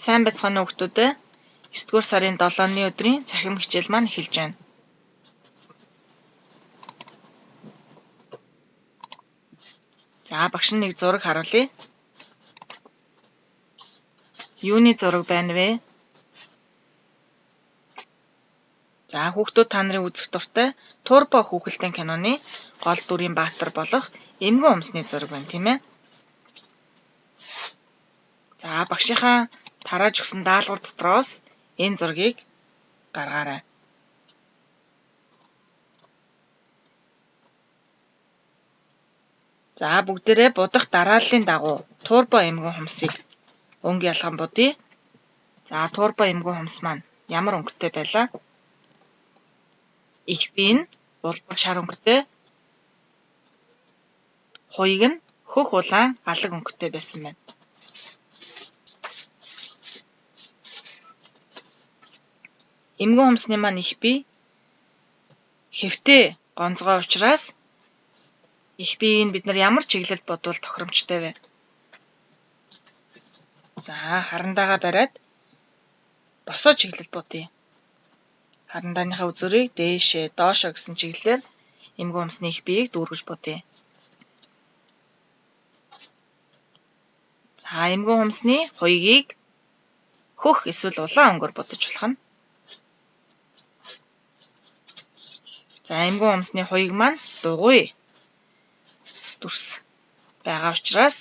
Сайн байцгаана уу хүүхдүүд. 9-р сарын 7-ны өдрийн цахим хичээл маань эхэлж байна. За багш нэг зураг харуулъя. Юуны зураг байна вэ? За хүүхдүүд та нарын үзэх дуртай Турбо хүүхэлдэйн киноны гол дүрийн баатар болох эмгэн умсны зураг байна, тийм ээ? За багшийнхаа тарааж өгсөн даалгавар дотроос энэ зургийг гаргаарай. За бүгдээрээ будах дарааллын дагуу турбо эмгэн хумсыг өнгө ялган будъя. За турбо эмгэн хумс маань ямар өнгөтэй байлаа? Их бие нь улбар шар өнгөтэй, хуйг нь хөх улаан алаг өнгөтэй байсан байна. Эмгэн хумсны маань их бие хэвтэй гонцгой учраас их биеийг бид нар ямар чиглэлд бодвол тохиромжтой вэ? За харандаага бариад босоо чиглэлд будъя. Харандааныхаа үзүүрийг дээшээ доошоо гэсэн чиглэлээр эмгэн хумсны их биеийг дүүргэж будъя. За эмгэн хумсны хуйгийг хөх эсвэл улаан өнгөөр будаж болох нь. За эмгэн хумсны хуйг маань дугуй дүрс байгаа учраас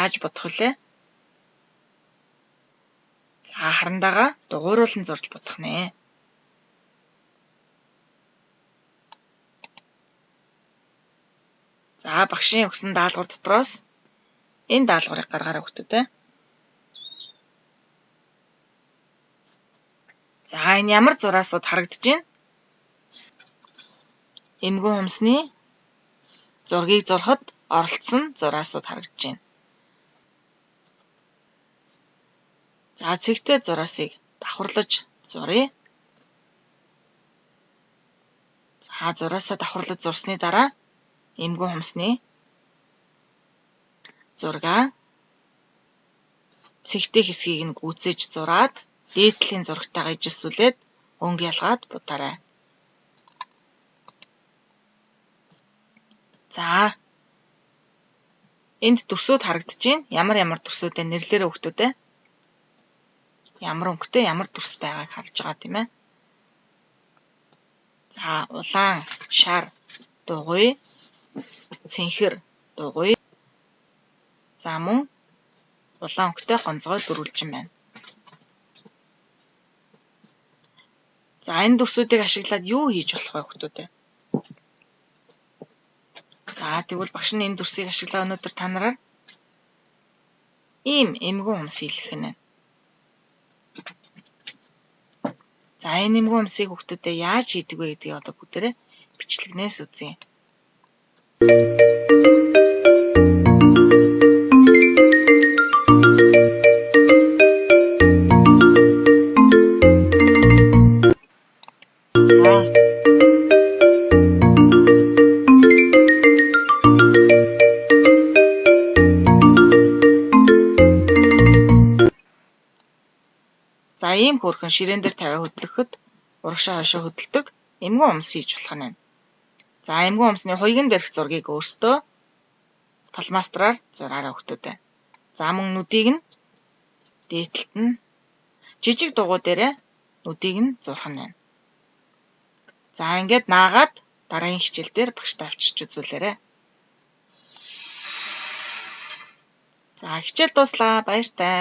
яаж будах вүлээ? За харандаага дугуйруулан зурж будах нэ. За багшийн өгсөн даалгавар дотроос энэ даалгаврыг гаргаарай хүүхдүүд. За энэ ямар зураасууд харагдаж байна? Эмгэн хумсны зургийг зурхад оролцсон зураасууд харагдаж байна. За цэгтэй зураасыг давхарлаж зуръя. За зураасаа давхарлаж зурсны дараа эмгэн хумсны зургаа цэгтэй хэсгийг нь гүйцээж зураад дээдлийн зурагтайгаа ижилсүүлээд өнгө ялгаад будаарай. За энд дүрсүүд харагдаж байна. Ямар дүрсүүдээ нэрлээрэй хүүхдүүд. Ямар өнгөтэй ямар дүрс байгааг харж байгаа тийм ээ. За улаан шар дугуй, цэнхэр дугуй. За мөн улаан өнгөтэй гонцгой дөрвөлжин байна. За энэ дүрсүүдийг ашиглаад юу хийж болох вэ хүүхдүүд? За тэгвэл багш нь энэ дүрсийг ашиглаа өнөөдөр та нараар ийм эмгэн хумс хийлгэх нь. За энэ эмгэн хумсыг хүүхдүүдэд яаж хийдэг вэ гэдгийг одоо бүгдээрээ бичлэгнээс үзье. За ийм хөрхөн ширээн дээр тавиа хөдлөхөд урагшаа хойшоо хөдөлдөг эмгэн хумс хийж болох нь. За эмгэн хумсны хуйган дээрх зургийг өөртөө фломастраар зураарай хүүхдүүд. За мөн нүдийг нь дээдлэлт нь жижиг дугуй дээрээ нүдийг нь зурх нь байна. За ингээд наагаад дараагийн хичээл дээр багштай авчирч үзүүлээрэй. За хичээл дуслаа. Баяртай.